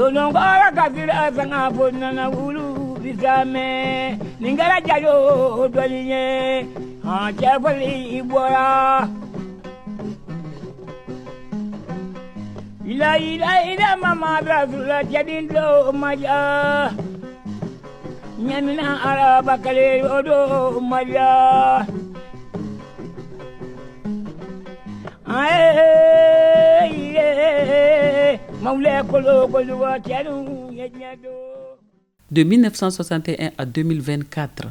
Sonongora kafira sanga ponna na ulu bisame ningara jayo dolinye ha chefali ibora ila mama brazula jadindo maja nyamina araba kale odo maja De 1961 à 2024,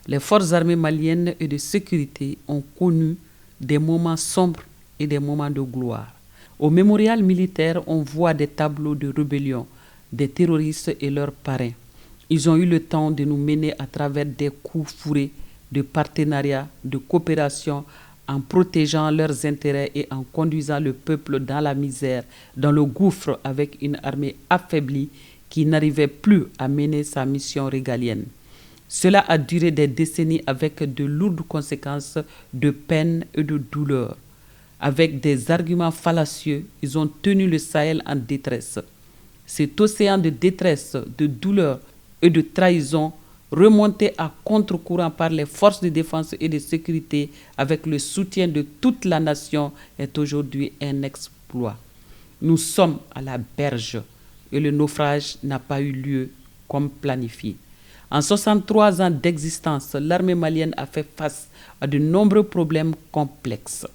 les forces armées maliennes et de sécurité ont connu des moments sombres et des moments de gloire. Au mémorial militaire, on voit des tableaux de rébellion, des terroristes et leurs parrains. Ils ont eu le temps de nous mener à travers des coups fourrés de partenariat, de coopération, en protégeant leurs intérêts et en conduisant le peuple dans la misère, dans le gouffre avec une armée affaiblie qui n'arrivait plus à mener sa mission régalienne. Cela a duré des décennies avec de lourdes conséquences de peine et de douleur. Avec des arguments fallacieux, ils ont tenu le Sahel en détresse. Cet océan de détresse, de douleur et de trahison remonté à contre-courant par les forces de défense et de sécurité avec le soutien de toute la nation est aujourd'hui un exploit. Nous sommes à la berge et le naufrage n'a pas eu lieu comme planifié. En 63 ans d'existence, l'armée malienne a fait face à de nombreux problèmes complexes.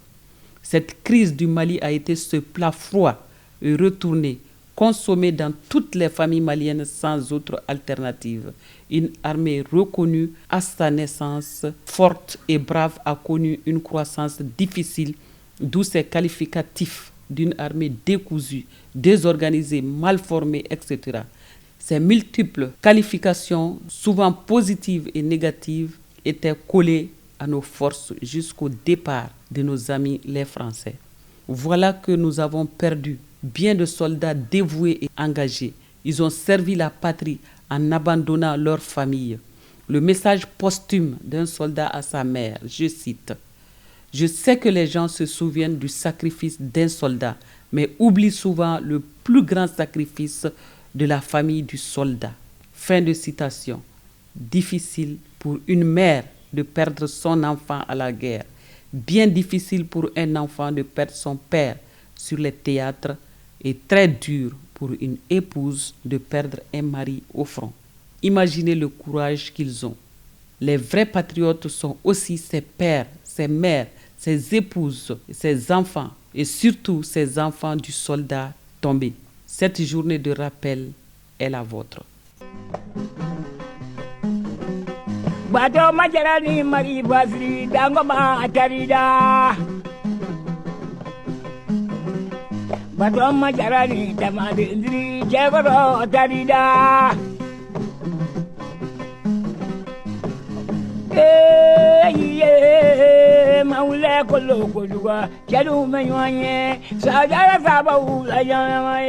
Cette crise du Mali a été ce plat froid et retourné, consommé dans toutes les familles maliennes sans autre alternative. Une armée reconnue à sa naissance, forte et brave, a connu une croissance difficile, d'où ces qualificatifs d'une armée décousue, désorganisée, mal formée, etc. Ces multiples qualifications, souvent positives et négatives, étaient collées à nos forces jusqu'au départ de nos amis les Français. Voilà que nous avons perdu bien de soldats dévoués et engagés. Ils ont servi la patrie en abandonnant leur famille. Le message posthume d'un soldat à sa mère, je cite: « Je sais que les gens se souviennent du sacrifice d'un soldat, mais oublient souvent le plus grand sacrifice de la famille du soldat. » Fin de citation. Difficile pour une mère de perdre son enfant à la guerre. Bien difficile pour un enfant de perdre son père sur les théâtres et très dur pour une épouse de perdre un mari au front. Imaginez le courage qu'ils ont. Les vrais patriotes sont aussi ces pères, ces mères, ces épouses, ces enfants et surtout ces enfants du soldat tombé. Cette journée de rappel est la vôtre. Bato majarani mari basri dangoma atarida Bato majarani tamadindri jebaro atarida Maule kolo koluga chadu menwanye sajara sabawu la yana